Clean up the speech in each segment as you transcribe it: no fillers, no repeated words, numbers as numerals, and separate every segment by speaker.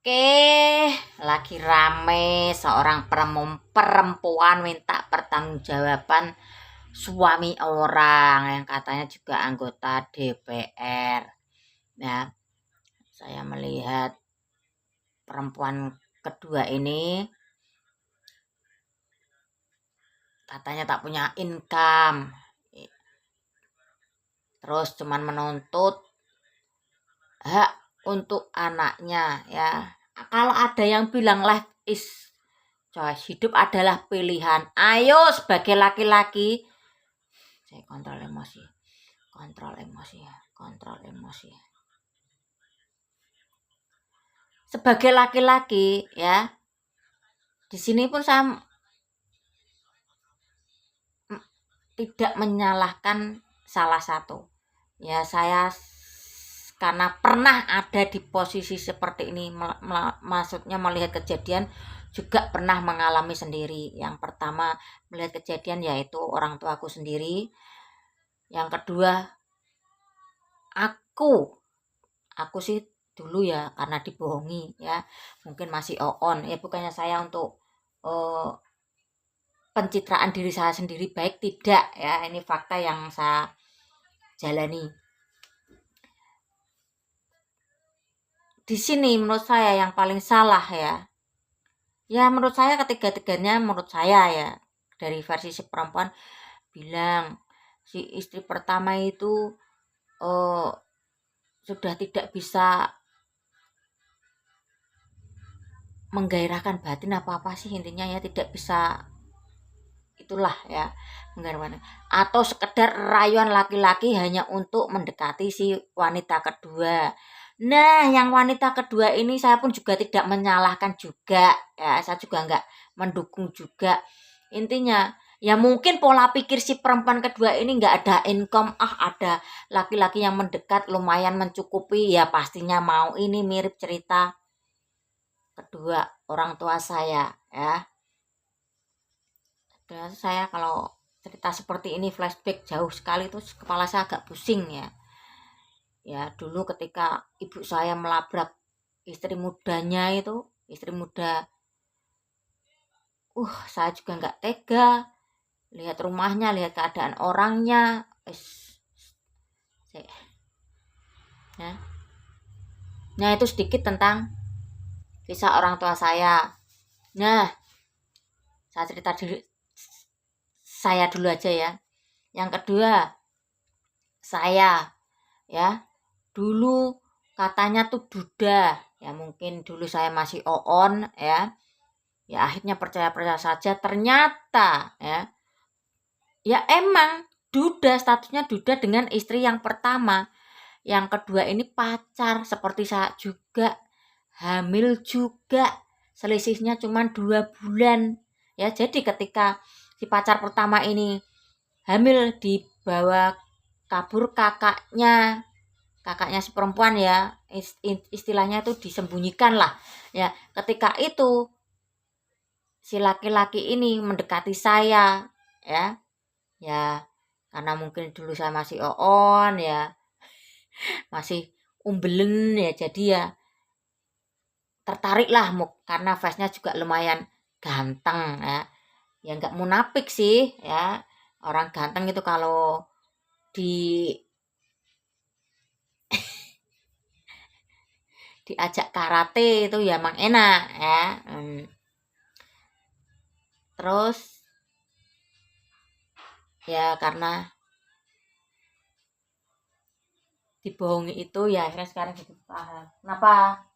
Speaker 1: Oke, lagi rame seorang perempuan minta pertanggungjawaban suami orang yang katanya juga anggota DPR. Nah, saya melihat perempuan kedua ini katanya tak punya income, terus cuman menuntut hak untuk anaknya ya. Kalau ada yang bilang life is choice, hidup adalah pilihan. Ayo sebagai laki-laki, saya kontrol emosi ya. Sebagai laki-laki ya, di sini pun saya tidak menyalahkan salah satu. Ya saya karena pernah ada di posisi seperti ini, maksudnya melihat kejadian, juga pernah mengalami sendiri. Yang pertama melihat kejadian yaitu orang tuaku sendiri. Yang kedua aku sih dulu ya karena dibohongi ya, mungkin masih on ya, bukannya saya untuk pencitraan diri saya sendiri, baik tidak ya, ini fakta yang saya jalani. Di sini menurut saya yang paling salah ya menurut saya ketiga-tiganya, menurut saya ya, dari versi si perempuan bilang si istri pertama itu sudah tidak bisa menggairahkan batin apa sih intinya ya, tidak bisa itulah ya, menggairahkan, atau sekedar rayuan laki-laki hanya untuk mendekati si wanita kedua. Nah, yang wanita kedua ini saya pun juga tidak menyalahkan juga ya, saya juga enggak mendukung juga. Intinya ya mungkin pola pikir si perempuan kedua ini enggak ada income, ada laki-laki yang mendekat lumayan mencukupi ya, pastinya mau. Ini mirip cerita kedua orang tua saya ya. Dan saya kalau cerita seperti ini flashback jauh sekali, tuh kepala saya agak pusing ya. Ya dulu ketika ibu saya melabrak istri mudanya itu, istri muda, saya juga nggak tega lihat rumahnya, lihat keadaan orangnya. Ya. Nah itu sedikit tentang kisah orang tua saya. Nah, saya cerita dulu, saya dulu aja ya. Yang kedua, saya ya dulu katanya tuh duda ya, mungkin dulu saya masih on ya akhirnya percaya saja. Ternyata ya emang duda, statusnya duda dengan istri yang pertama. Yang kedua ini pacar seperti saya juga, hamil juga, selisihnya cuma 2 bulan ya. Jadi ketika si pacar pertama ini hamil, dibawa kabur kakaknya si perempuan ya, istilahnya itu disembunyikan lah ya. Ketika itu si laki-laki ini mendekati saya ya karena mungkin dulu saya masih on ya, masih umbelen ya, jadi ya tertarik lah, karena face-nya juga lumayan ganteng ya nggak munafik sih ya, orang ganteng itu kalau diajak karate itu ya emang enak ya. Terus ya karena dibohongi itu ya akhirnya sekarang jadi paham kenapa.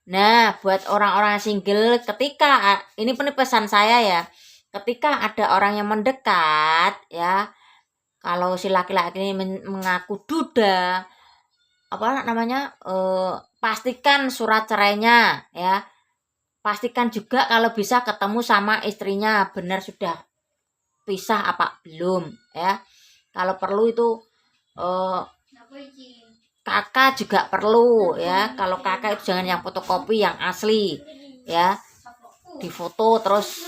Speaker 1: Nah, buat orang-orang single, ketika ini pesan saya ya, ketika ada orang yang mendekat ya, kalau si laki-laki ini mengaku duda, pastikan surat cerainya ya, pastikan juga kalau bisa ketemu sama istrinya, benar sudah pisah apa belum ya. Kalau perlu itu kakak juga perlu ya. Kalau kakak itu jangan yang fotokopi, yang asli ya, difoto terus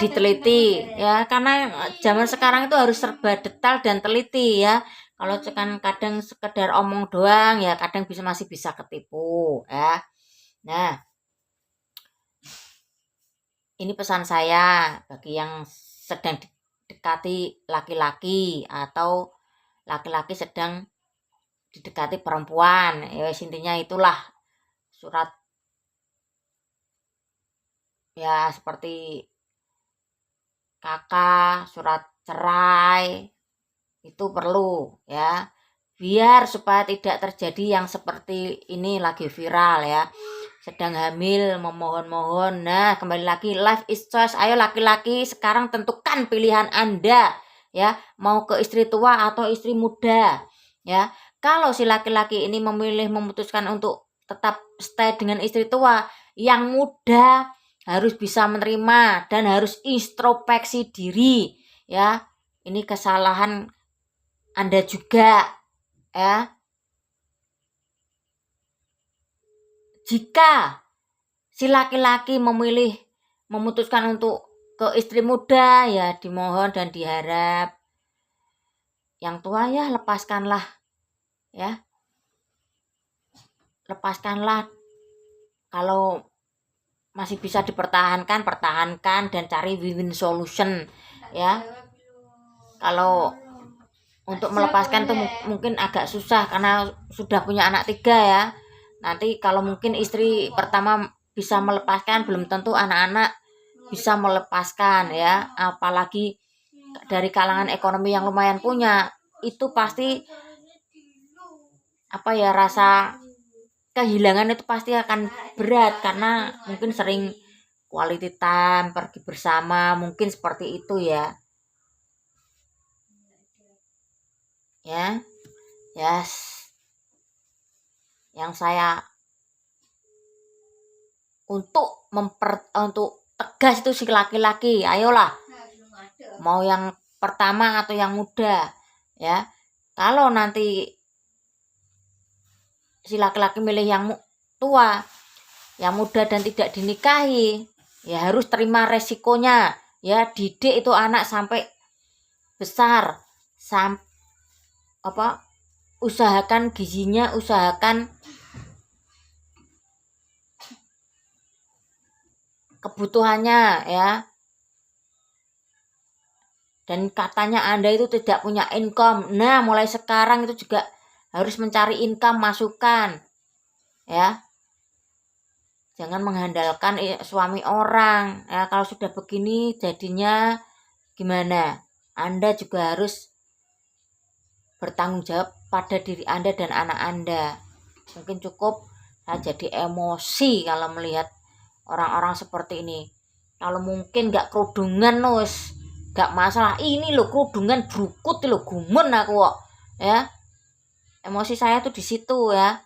Speaker 1: diteliti ya, karena zaman sekarang itu harus serba detail dan teliti ya. Kalau kan kadang sekedar omong doang ya kadang masih bisa ketipu ya. Nah, ini pesan saya bagi yang sedang dekati laki-laki atau laki-laki sedang didekati perempuan. Ya intinya itulah surat ya seperti kakak, surat cerai itu perlu ya. Biar supaya tidak terjadi yang seperti ini lagi viral ya. Sedang hamil memohon-mohon. Nah, kembali lagi life is choice. Ayo laki-laki sekarang tentukan pilihan Anda ya, mau ke istri tua atau istri muda ya. Kalau si laki-laki ini memutuskan untuk tetap stay dengan istri tua, yang muda harus bisa menerima dan harus introspeksi diri ya. Ini kesalahan Anda juga ya. Jika si laki-laki memutuskan untuk ke istri muda ya dimohon dan diharap yang tua ya lepaskanlah ya. Lepaskanlah, kalau masih bisa dipertahankan pertahankan dan cari win-win solution ya. Kalau untuk melepaskan tuh mungkin agak susah karena sudah punya anak 3 ya. Nanti kalau mungkin istri pertama bisa melepaskan, belum tentu anak-anak bisa melepaskan ya. Apalagi dari kalangan ekonomi yang lumayan punya, itu pasti rasa kehilangan itu pasti akan berat karena mungkin sering quality time, pergi bersama, mungkin seperti itu ya. Ya. Yes. Yang saya untuk tegas itu si laki-laki, ayolah. Mau yang pertama atau yang muda ya. Kalau nanti si laki-laki milih yang tua, yang muda dan tidak dinikahi, ya harus terima resikonya ya. Didik itu anak sampai besar, usahakan gizinya, usahakan kebutuhannya ya. Dan katanya Anda itu tidak punya income. Nah, mulai sekarang itu juga harus mencari income, masukan ya. Jangan mengandalkan suami orang ya. Kalau sudah begini jadinya gimana? Anda juga harus bertanggung jawab pada diri Anda dan anak Anda. Mungkin cukup saya jadi emosi kalau melihat orang-orang seperti ini. Kalau mungkin gak kerudungan nus, gak masalah. Ini lo kerudungan brukut lo, gumen aku kok ya. Emosi saya tuh di situ ya.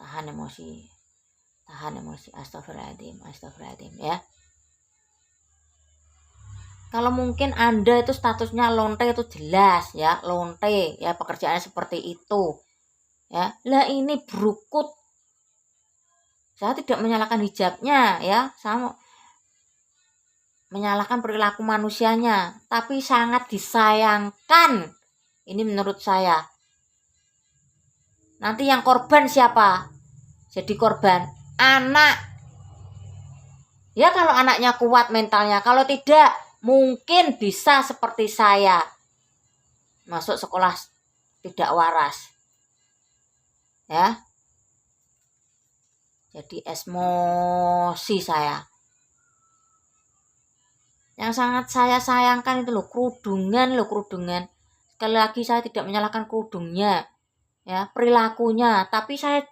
Speaker 1: Tahan emosi, astagfirullahaladzim ya. Kalau mungkin Anda itu statusnya lonte itu jelas ya, lonte ya, pekerjaannya seperti itu ya. Lah ini brukut. Saya tidak menyalahkan hijabnya ya, sama menyalahkan perilaku manusianya, tapi sangat disayangkan. Ini menurut saya. Nanti yang korban siapa? Jadi korban anak. Ya kalau anaknya kuat mentalnya, kalau tidak mungkin bisa seperti saya, masuk sekolah tidak waras ya. Jadi emosi saya. Yang sangat saya sayangkan itu kerudungan. Sekali lagi saya tidak menyalahkan kerudungnya ya, perilakunya, tapi saya